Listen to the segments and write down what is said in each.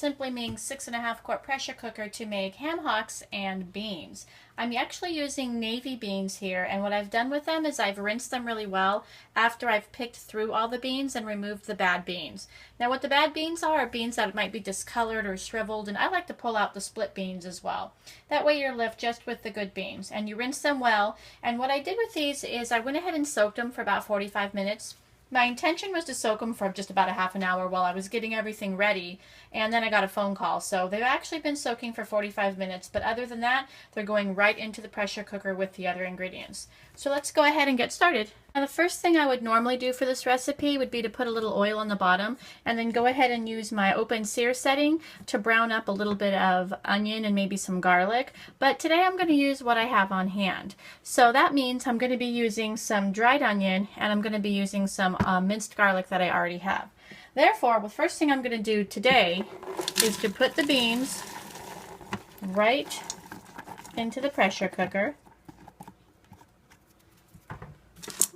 simply means 6.5 quart pressure cooker to make ham hocks and beans. I'm actually using navy beans here, and what I've done with them is I've rinsed them really well after I've picked through all the beans and removed the bad beans. Now what the bad beans are beans that might be discolored or shriveled, and I like to pull out the split beans as well. That way you're left just with the good beans, and you rinse them well. And what I did with these is I went ahead and soaked them for about 45 minutes. My intention was to soak them for just about a half an hour while I was getting everything ready, and then I got a phone call. So they've actually been soaking for 45 minutes, but other than that, they're going right into the pressure cooker with the other ingredients. So let's go ahead and get started. Now the first thing I would normally do for this recipe would be to put a little oil on the bottom and then go ahead and use my open sear setting to brown up a little bit of onion and maybe some garlic. But today I'm going to use what I have on hand. So that means I'm going to be using some dried onion and I'm going to be using some minced garlic that I already have. Therefore, the first thing I'm going to do today is to put the beans right into the pressure cooker.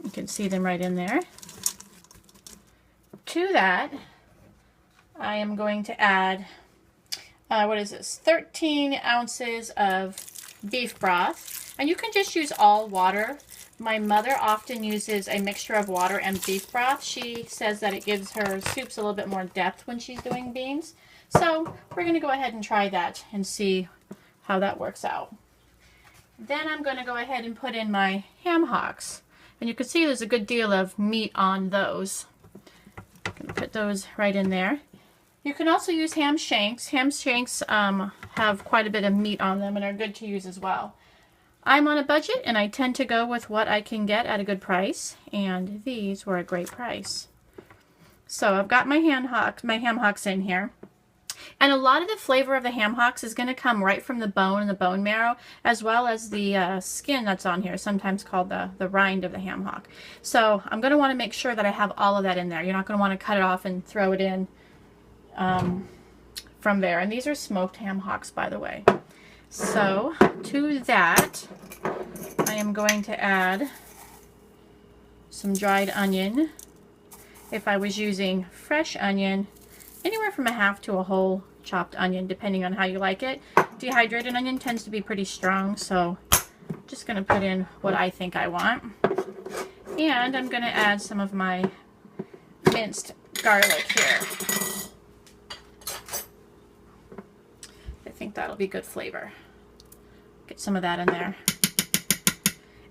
You can see them right in there. To that, I am going to add, what is this, 13 ounces of beef broth. And you can just use all water. My mother often uses a mixture of water and beef broth. She says that it gives her soups a little bit more depth when she's doing beans. So we're going to go ahead and try that and see how that works out. Then I'm going to go ahead and put in my ham hocks. And you can see there's a good deal of meat on those. I'm going to put those right in there. You can also use ham shanks. Ham shanks have quite a bit of meat on them and are good to use as well. I'm on a budget and I tend to go with what I can get at a good price, and these were a great price. So I've got my ham hocks in here. And a lot of the flavor of the ham hocks is going to come right from the bone and the bone marrow, as well as the skin that's on here, sometimes called the rind of the ham hock. So I'm going to want to make sure that I have all of that in there. You're not going to want to cut it off and throw it in from there. And these are smoked ham hocks, by the way. So to that, I am going to add some dried onion. If I was using fresh onion, anywhere from a half to a whole chopped onion, depending on how you like it. Dehydrated onion tends to be pretty strong, so I'm just going to put in what I think I want. And I'm going to add some of my minced garlic here. I think that'll be good flavor. Get some of that in there.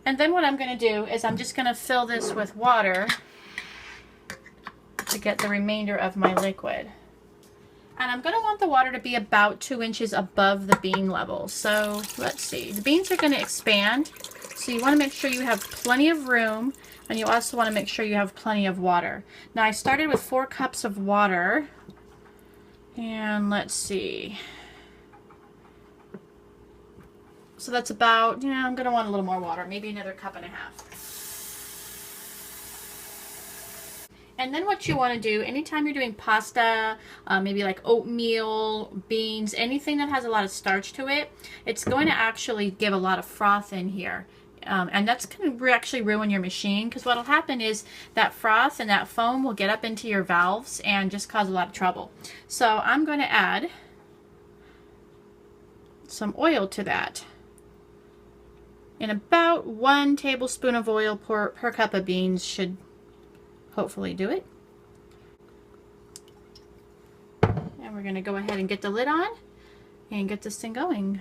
And then what I'm going to do is I'm just going to fill this with water to get the remainder of my liquid. And I'm going to want the water to be about 2 inches above the bean level. So let's see, the beans are going to expand, so you want to make sure you have plenty of room, and you also want to make sure you have plenty of water. Now I started with 4 cups of water, and let's see, so that's about, I'm going to want a little more water, maybe another 1.5 cups. And then what you want to do, anytime you're doing pasta, maybe like oatmeal, beans, anything that has a lot of starch to it, it's going to actually give a lot of froth in here. And that's going to actually ruin your machine, because what will happen is that froth and that foam will get up into your valves and just cause a lot of trouble. So I'm going to add some oil to that. And about 1 tablespoon of oil per cup of beans should hopefully do it. And we're going to go ahead and get the lid on and get this thing going.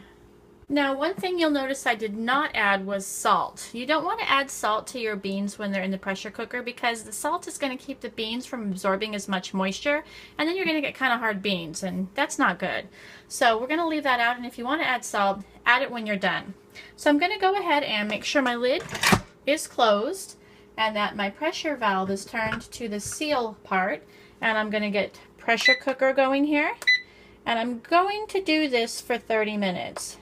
Now one thing you'll notice I did not add was salt. You don't want to add salt to your beans when they're in the pressure cooker, because the salt is going to keep the beans from absorbing as much moisture, and then you're going to get kind of hard beans, and that's not good. So we're going to leave that out, and if you want to add salt, add it when you're done. So I'm going to go ahead and make sure my lid is closed and that my pressure valve is turned to the seal part, and I'm going to get pressure cooker going here, and I'm going to do this for 30 minutes.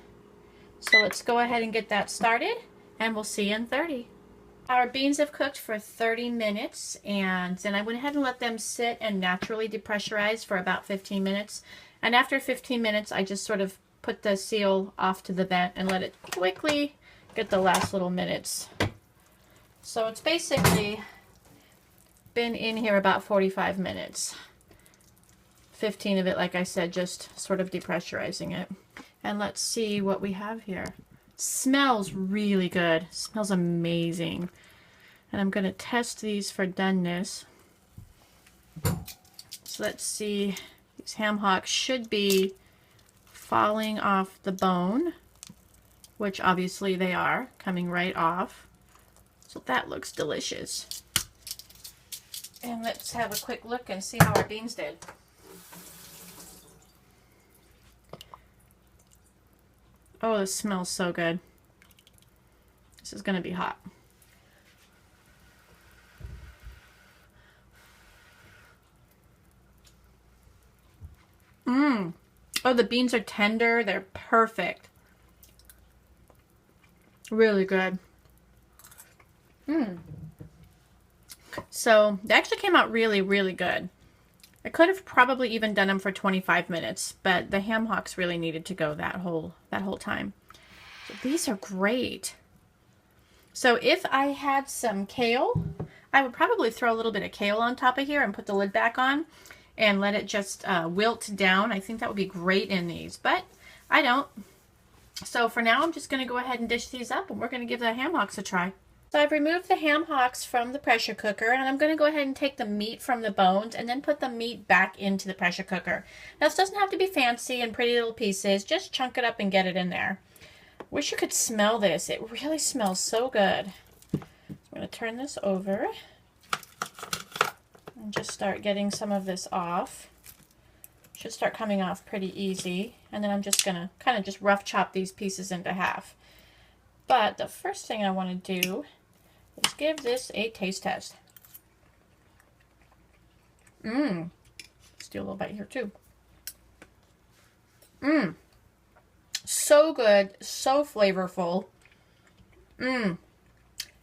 So let's go ahead and get that started, and we'll see you in 30. Our beans have cooked for 30 minutes, and then I went ahead and let them sit and naturally depressurize for about 15 minutes. And after 15 minutes, I just sort of put the seal off to the vent and let it quickly get the last little minutes. So it's basically been in here about 45 minutes. 15 of it, like I said, just sort of depressurizing it. And let's see what we have here. Smells really good. Smells amazing. And I'm going to test these for doneness. So let's see. These ham hocks should be falling off the bone, which obviously they are, coming right off. So that looks delicious. And let's have a quick look and see how our beans did. Oh, this smells so good. This is going to be hot. Mmm. Oh, the beans are tender. They're perfect. Really good. Mmm. So they actually came out really, really good. I could have probably even done them for 25 minutes, but the ham hocks really needed to go that whole time. So these are great. So if I had some kale, I would probably throw a little bit of kale on top of here and put the lid back on and let it just wilt down. I think that would be great in these, but I don't. So for now, I'm just going to go ahead and dish these up, and we're going to give the ham hocks a try. So I've removed the ham hocks from the pressure cooker, and I'm going to go ahead and take the meat from the bones and then put the meat back into the pressure cooker. Now this doesn't have to be fancy and pretty little pieces, just chunk it up and get it in there. Wish you could smell this. It really smells so good. I'm going to turn this over and just start getting some of this off. Should start coming off pretty easy, and then I'm just going to kind of just rough chop these pieces into half. But the first thing I want to do is give this a taste test. Let's do a little bite here too. So good, so flavorful.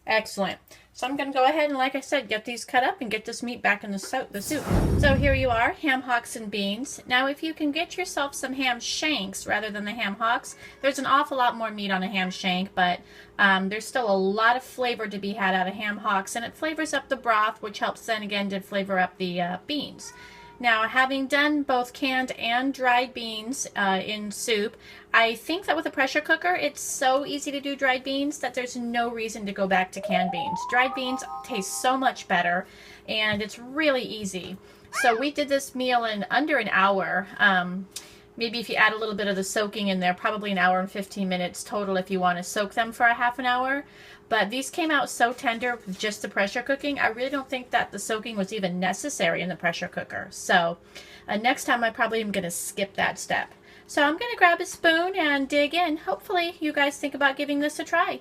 Excellent. So I'm going to go ahead and, like I said, get these cut up and get this meat back in the soup. So here you are, ham hocks and beans. Now if you can get yourself some ham shanks rather than the ham hocks, there's an awful lot more meat on a ham shank, but there's still a lot of flavor to be had out of ham hocks, and it flavors up the broth, which helps then again to flavor up the beans. Now, having done both canned and dried beans in soup, I think that with a pressure cooker, it's so easy to do dried beans that there's no reason to go back to canned beans. Dried beans taste so much better, and it's really easy. So we did this meal in under an hour. Maybe if you add a little bit of the soaking in there, probably an hour and 15 minutes total if you want to soak them for a half an hour. But these came out so tender with just the pressure cooking. I really don't think that the soaking was even necessary in the pressure cooker. So next time I probably am going to skip that step. So I'm going to grab a spoon and dig in. Hopefully you guys think about giving this a try.